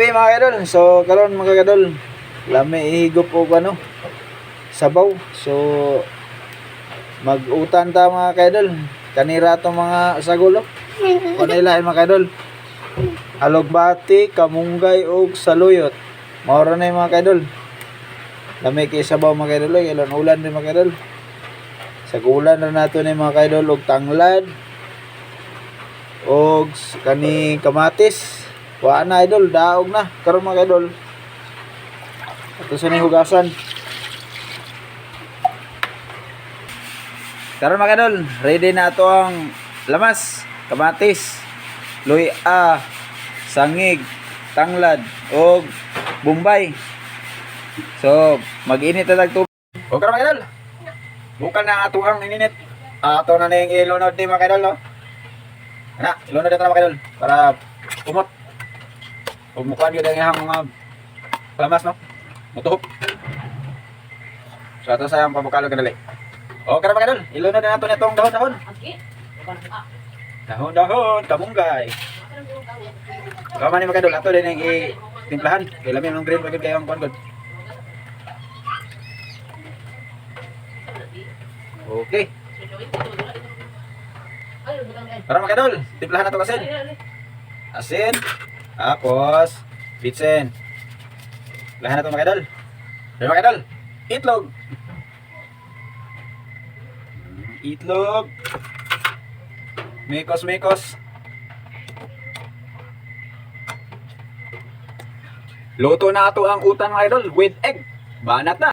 gabi mga kadol. So karon mga kadol, lami ihigop og ano, sabaw. So mag-utan ta mga kadol. Kanira to mga sagulo. Kanilain mga kadol. Alugbati, kamunggay ug saluyot. Mao ra na mga kadol. Lami kay sabaw mga kadol, ilon ulan din mga kadol. Sagulan na nato ni mga kadol og tanglad og kani kamatis. Wa na idol, daog na karon mga idol. Ato sa ni hugasan. Karon mga idol, ready na ato ang lamas, kamatis, luya, sangig, tanglad og bombay. So, mag-init na tag tubig. O karon mga idol, bukan na ato ang ininit. Ato na ning ilunod ni mga idol, no. Na, ilunod na mga idol para umot. Huwag mo kuhan yun ang mga lamas, no? Mutuhop. So, ito sa yung pabukalo kadali. O, karang mga kadol, ilunod na nato na itong dahon-dahon. Dahon-dahon, kamunggay. Kama ni mga kadol, ato din yung i-timplahan. Kailamin ng green, pagod kayo ang kuhan. Okay. Karang mga kadol, timplahan na ito asin. Asin. Tapos, bitsin. Lahan na ito mga kadol. Mga kadol, itlog. Itlog. Mikos. Luto na ito ang utan mga idol with egg. Banat na.